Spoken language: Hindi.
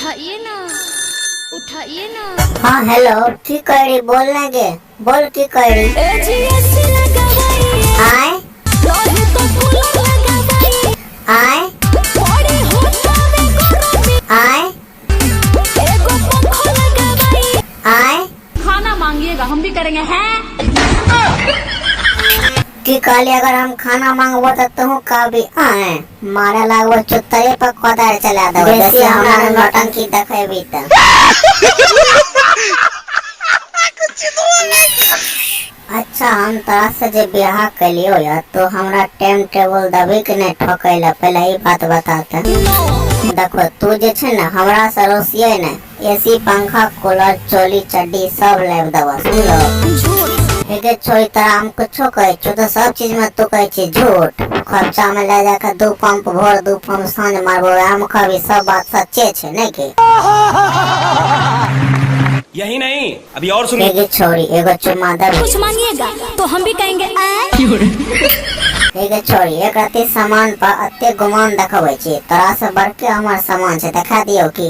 उठाइए ना, उठाइए ना। हाँ हेलो, की करी बोलने गे, बोल की करी। आए आए आए आए खाना मांगिएगा हम भी करेंगे हैं। की कहली अगर हम खाना मांगबो तो तुम का भी आए मारे लागबो चुत्तरे पर कोदार चला दो बेसी हमरा नौटंकी देखेबी त। अच्छा हम तोरा से जे ब्याह कलियो या तो हमरा टाइम टेबल दबी कि नहीं ठोकै ला पहले ई बात बताते। देखो तू जे छे ना हमरा से रोसिए ने एसी पंखा कूलर चोली चड्डी सब लेब देबो सुनलो। एके छोरी तरह हम कुछो कहे छो तो सब चीज में तू कहे छी झूठ। खर्चा में ले जाकर 2 पंप भोर 2 पंप सांझ मारबो हम कभी सब बात सच्चे छे नहीं के। यही नहीं अभी और सुनिए। एके छोरी एगो चुम्मा दे कुछ मांगिएगा तो हम भी कहेंगे एके छोरी एक राती सामान पर अत्ते गुमान देखबै छी तोरा से बढ़ के हमर सामान छे दिखा दियो की।